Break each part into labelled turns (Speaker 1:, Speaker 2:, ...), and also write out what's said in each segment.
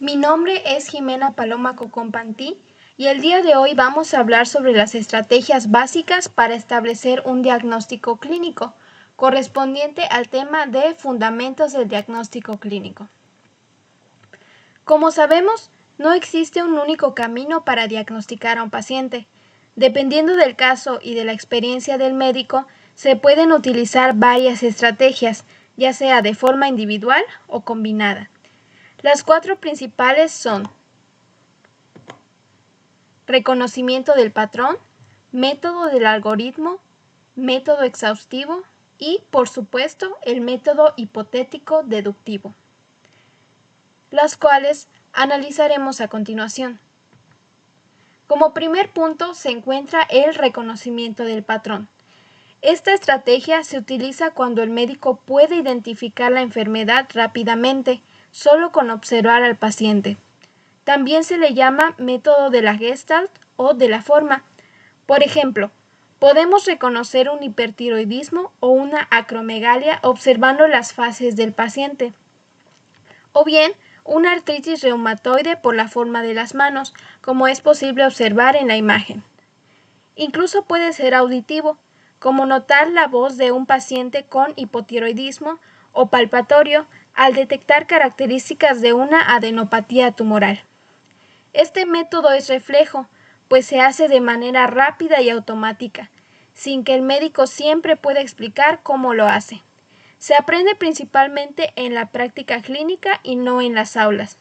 Speaker 1: Mi nombre es Jimena Paloma Cocompantí y el día de hoy vamos a hablar sobre las estrategias básicas para establecer un diagnóstico clínico, correspondiente al tema de fundamentos del diagnóstico clínico. Como sabemos, no existe un único camino para diagnosticar a un paciente. Dependiendo del caso y de la experiencia del médico, se pueden utilizar varias estrategias, ya sea de forma individual o combinada. Las 4 principales son reconocimiento del patrón, método del algoritmo, método exhaustivo y, por supuesto, el método hipotético deductivo, las cuales analizaremos a continuación. Como primer punto se encuentra el reconocimiento del patrón. Esta estrategia se utiliza cuando el médico puede identificar la enfermedad rápidamente, solo con observar al paciente. También se le llama método de la Gestalt o de la forma. Por ejemplo, podemos reconocer un hipertiroidismo o una acromegalia observando las fases del paciente. O bien, una artritis reumatoide por la forma de las manos, como es posible observar en la imagen. Incluso puede ser auditivo, como notar la voz de un paciente con hipotiroidismo, o palpatorio al detectar características de una adenopatía tumoral. Este método es reflejo, pues se hace de manera rápida y automática, sin que el médico siempre pueda explicar cómo lo hace. Se aprende principalmente en la práctica clínica y no en las aulas.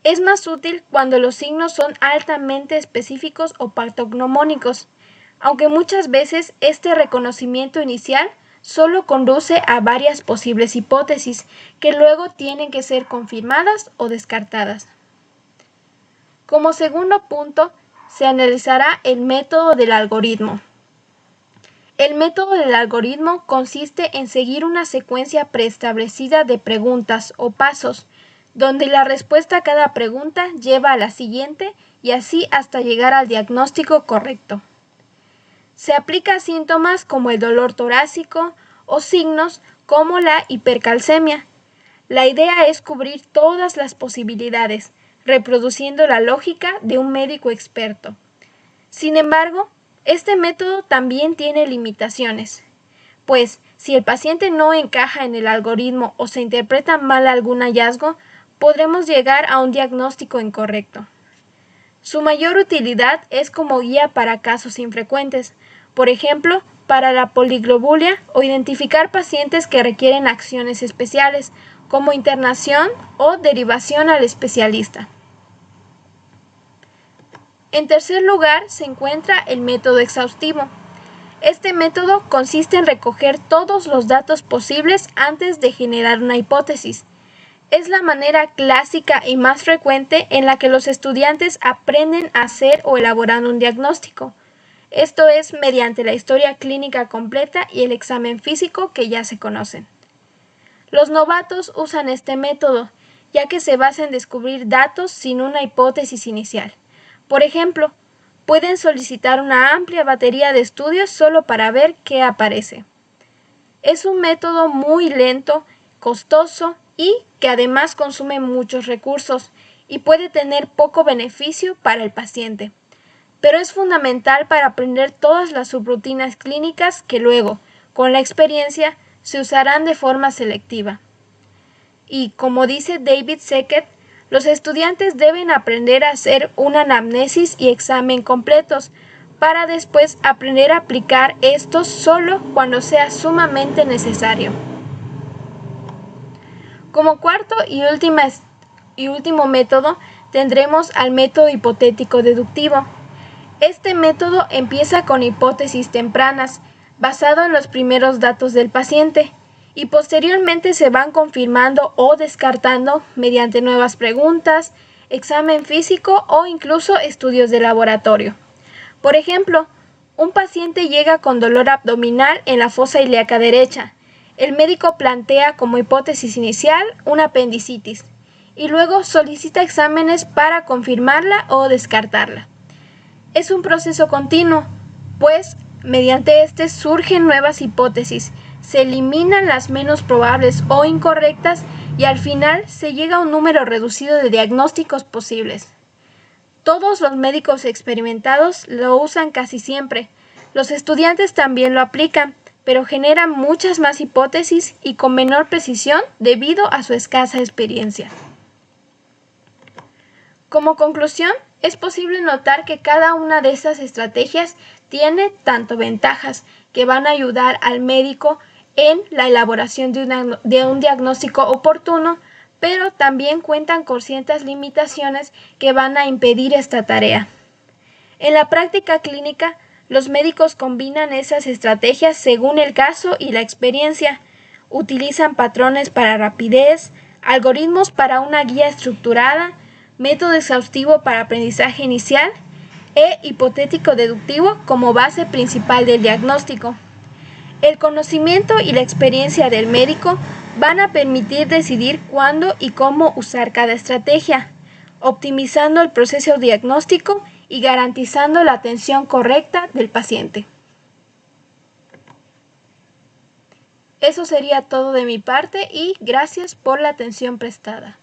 Speaker 1: Es más útil cuando los signos son altamente específicos o patognomónicos, aunque muchas veces este reconocimiento inicial solo conduce a varias posibles hipótesis que luego tienen que ser confirmadas o descartadas. Como segundo punto, se analizará el método del algoritmo. El método del algoritmo consiste en seguir una secuencia preestablecida de preguntas o pasos, donde la respuesta a cada pregunta lleva a la siguiente y así hasta llegar al diagnóstico correcto. Se aplica a síntomas como el dolor torácico o signos como la hipercalcemia. La idea es cubrir todas las posibilidades, reproduciendo la lógica de un médico experto. Sin embargo, este método también tiene limitaciones, pues si el paciente no encaja en el algoritmo o se interpreta mal algún hallazgo, podremos llegar a un diagnóstico incorrecto. Su mayor utilidad es como guía para casos infrecuentes, por ejemplo, para la poliglobulia o identificar pacientes que requieren acciones especiales, como internación o derivación al especialista. En tercer lugar se encuentra el método exhaustivo. Este método consiste en recoger todos los datos posibles antes de generar una hipótesis. Es la manera clásica y más frecuente en la que los estudiantes aprenden a hacer o elaborar un diagnóstico. Esto es mediante la historia clínica completa y el examen físico que ya se conocen. Los novatos usan este método, ya que se basa en descubrir datos sin una hipótesis inicial. Por ejemplo, pueden solicitar una amplia batería de estudios solo para ver qué aparece. Es un método muy lento, costoso y que además consume muchos recursos y puede tener poco beneficio para el paciente. Pero es fundamental para aprender todas las subrutinas clínicas que luego, con la experiencia, se usarán de forma selectiva. Y, como dice David Seckett, los estudiantes deben aprender a hacer una anamnesis y examen completos, para después aprender a aplicar estos solo cuando sea sumamente necesario. Como cuarto y último método, tendremos al método hipotético deductivo. Este método empieza con hipótesis tempranas, basado en los primeros datos del paciente, y posteriormente se van confirmando o descartando mediante nuevas preguntas, examen físico o incluso estudios de laboratorio. Por ejemplo, un paciente llega con dolor abdominal en la fosa ilíaca derecha. El médico plantea como hipótesis inicial una apendicitis y luego solicita exámenes para confirmarla o descartarla. Es un proceso continuo, pues mediante este surgen nuevas hipótesis, se eliminan las menos probables o incorrectas y al final se llega a un número reducido de diagnósticos posibles. Todos los médicos experimentados lo usan casi siempre. Los estudiantes también lo aplican, pero generan muchas más hipótesis y con menor precisión debido a su escasa experiencia. Como conclusión, es posible notar que cada una de estas estrategias tiene tanto ventajas que van a ayudar al médico en la elaboración de un diagnóstico oportuno, pero también cuentan con ciertas limitaciones que van a impedir esta tarea. En la práctica clínica, los médicos combinan esas estrategias según el caso y la experiencia. Utilizan patrones para rapidez, algoritmos para una guía estructurada, método exhaustivo para aprendizaje inicial e hipotético deductivo como base principal del diagnóstico. El conocimiento y la experiencia del médico van a permitir decidir cuándo y cómo usar cada estrategia, optimizando el proceso diagnóstico y garantizando la atención correcta del paciente. Eso sería todo de mi parte y gracias por la atención prestada.